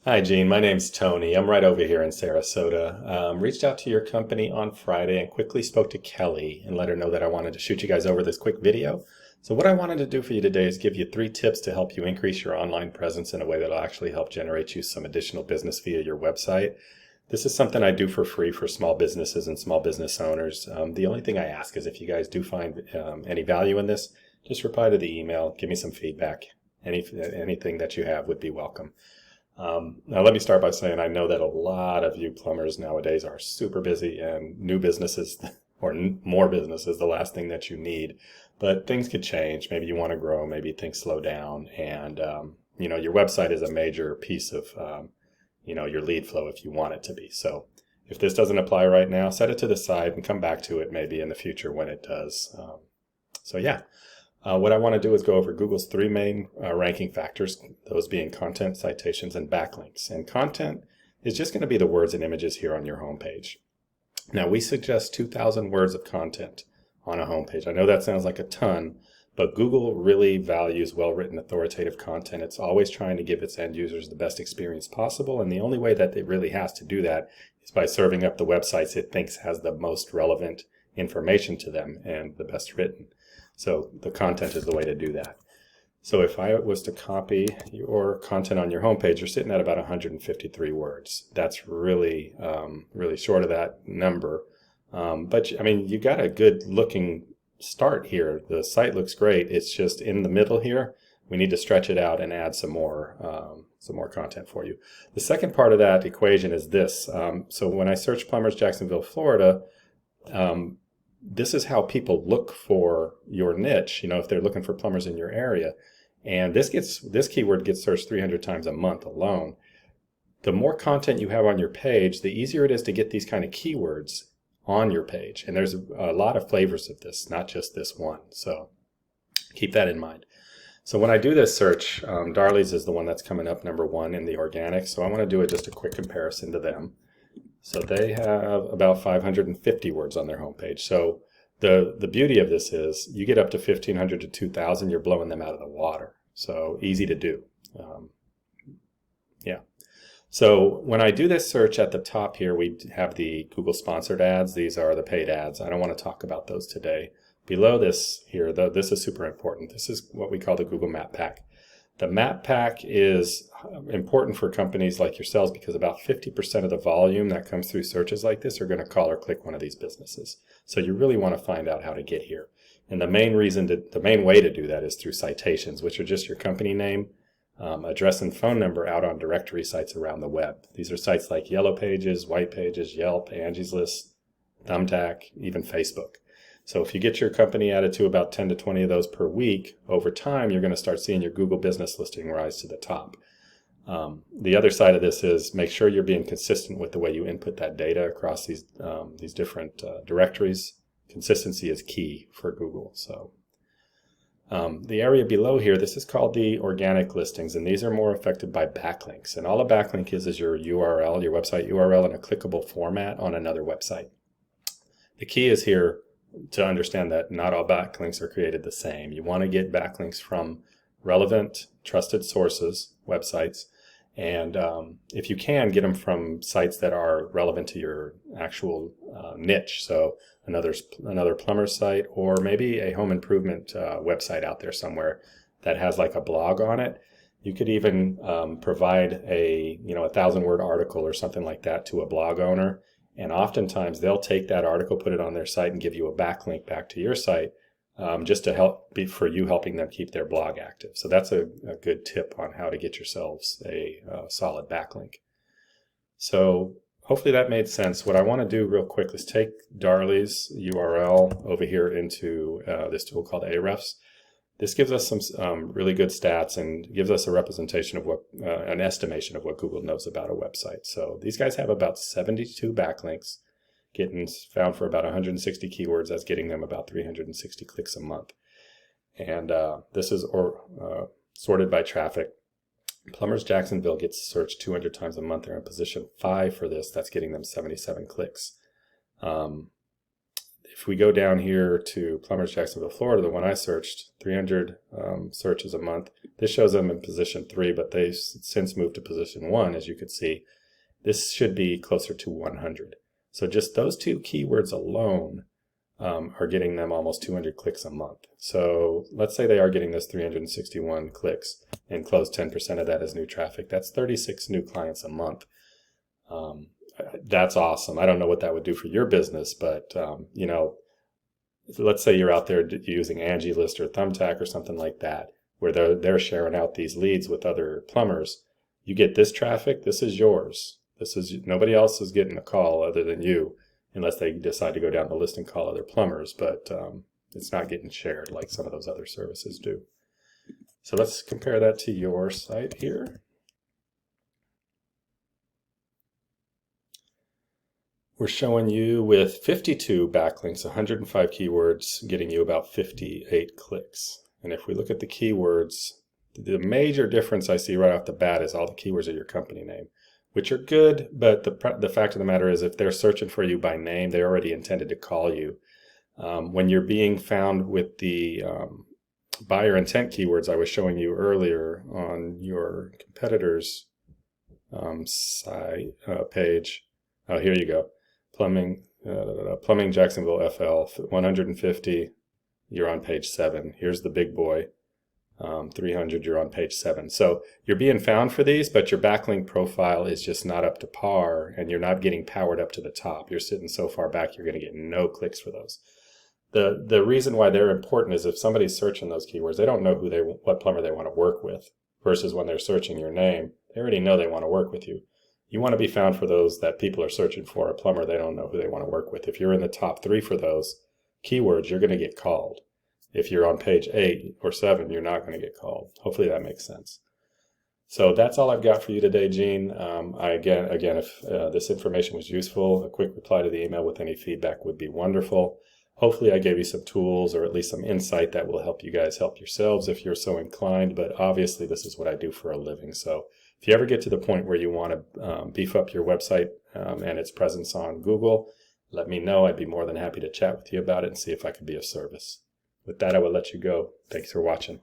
Hi, Gene. My name's Tony. I'm right over here in Sarasota. Reached out to your company on Friday and quickly spoke to Kelly and let her know that I wanted to shoot you guys over this quick video. So what I wanted to do for you today is give you 3 tips to help you increase your online presence in a way that'll actually help generate you some additional business via your website. This is something I do for free for small businesses and small business owners. The only thing I ask is if you guys do find any value in this, just reply to the email, give me some feedback. Anything that you have would be welcome. Now, let me start by saying I know that a lot of you plumbers nowadays are super busy, and new businesses or more business is the last thing that you need. But things could change. Maybe you want to grow, maybe things slow down, and your website is a major piece of your lead flow if you want it to be. So if this doesn't apply right now, set it to the side and come back to it maybe in the future when it does. So yeah. What I want to do is go over Google's 3 main ranking factors, those being content, citations, and backlinks. And content is just going to be the words and images here on your homepage. Now, we suggest 2,000 words of content on a homepage. I know that sounds like a ton, but Google really values well-written authoritative content. It's always trying to give its end users the best experience possible, and the only way that it really has to do that is by serving up the websites it thinks has the most relevant information to them and the best written. So the content is the way to do that. So if I was to copy your content on your homepage, you're sitting at about 153 words. That's really, really short of that number. But I mean, you got a good looking start here. The site looks great. It's just in the middle here. We need to stretch it out and add some more content for you. The second part of that equation is this. So when I search Plumbers, Jacksonville, Florida, this is how people look for your niche, if they're looking for plumbers in your area. And this keyword gets searched 300 times a month alone. The more content you have on your page, the easier it is to get these kind of keywords on your page. And there's a lot of flavors of this, not just this one. So keep that in mind. So when I do this search, Darley's is the one that's coming up #1 in the organic. So I want to do just a quick comparison to them. So they have about 550 words on their homepage. So the beauty of this is you get up to 1,500 to 2,000, you're blowing them out of the water. So easy to do. Yeah. So when I do this search at the top here, we have the Google sponsored ads. These are the paid ads. I don't want to talk about those today. Below this here, though, this is super important. This is what we call the Google Map Pack. The map pack is important for companies like yourselves because about 50% of the volume that comes through searches like this are going to call or click one of these businesses. So you really want to find out how to get here. And the main way to do that is through citations, which are just your company name, address and phone number out on directory sites around the web. These are sites like Yellow Pages, White Pages, Yelp, Angie's List, Thumbtack, even Facebook. So if you get your company added to about 10 to 20 of those per week, over time you're going to start seeing your Google business listing rise to the top. The other side of this is make sure you're being consistent with the way you input that data across these different directories. Consistency is key for Google. So the area below here, this is called the organic listings, and these are more affected by backlinks. And all a backlink is your URL, your website URL in a clickable format on another website. The key is here to understand that not all backlinks are created the same. You want to get backlinks from relevant, trusted sources, websites, and if you can, get them from sites that are relevant to your actual niche. So another plumber site, or maybe a home improvement website out there somewhere that has like a blog on it. You could even provide a 1,000-word article or something like that to a blog owner. And oftentimes they'll take that article, put it on their site, and give you a backlink back to your site just to for you helping them keep their blog active. So that's a good tip on how to get yourselves a solid backlink. So hopefully that made sense. What I want to do real quick is take Darley's URL over here into this tool called Ahrefs. This gives us some really good stats and gives us a representation of an estimation of what Google knows about a website. So these guys have about 72 backlinks, getting found for about 160 keywords. That's getting them about 360 clicks a month. And this is sorted by traffic. Plumbers Jacksonville gets searched 200 times a month. They're in position 5 for this. That's getting them 77 clicks. if we go down here to Plumbers, Jacksonville, Florida, the one I searched, 300 searches a month. This shows them in position 3, but they've since moved to position 1, as you can see. This should be closer to 100. So just those 2 keywords alone are getting them almost 200 clicks a month. So let's say they are getting this 361 clicks and close 10% of that as new traffic. That's 36 new clients a month. That's awesome. I don't know what that would do for your business, but you know, let's say you're out there using Angie List or Thumbtack or something like that, where they're sharing out these leads with other plumbers. You get this traffic, this is yours. Nobody else is getting a call other than you, unless they decide to go down the list and call other plumbers, but it's not getting shared like some of those other services do. So let's compare that to your site here. We're showing you with 52 backlinks, 105 keywords, getting you about 58 clicks. And if we look at the keywords, the major difference I see right off the bat is all the keywords are your company name, which are good, but the fact of the matter is if they're searching for you by name, they already intended to call you. When you're being found with the buyer intent keywords I was showing you earlier on your competitors' site page, oh, here you go. Plumbing Jacksonville FL, 150, you're on page 7. Here's the big boy, 300, you're on page 7. So you're being found for these, but your backlink profile is just not up to par, and you're not getting powered up to the top. You're sitting so far back, you're going to get no clicks for those. The reason why they're important is if somebody's searching those keywords, they don't know what plumber they want to work with, versus when they're searching your name, they already know they want to work with you. You want to be found for those that people are searching for, a plumber they don't know who they want to work with. If you're in the top 3 for those keywords, you're going to get called. If you're on page 8 or 7, you're not going to get called. Hopefully that makes sense. So that's all I've got for you today, Gene. Again, if this information was useful, a quick reply to the email with any feedback would be wonderful. Hopefully I gave you some tools or at least some insight that will help you guys help yourselves if you're so inclined, but obviously this is what I do for a living. So if you ever get to the point where you want to beef up your website and its presence on Google, let me know. I'd be more than happy to chat with you about it and see if I could be of service. With that, I will let you go. Thanks for watching.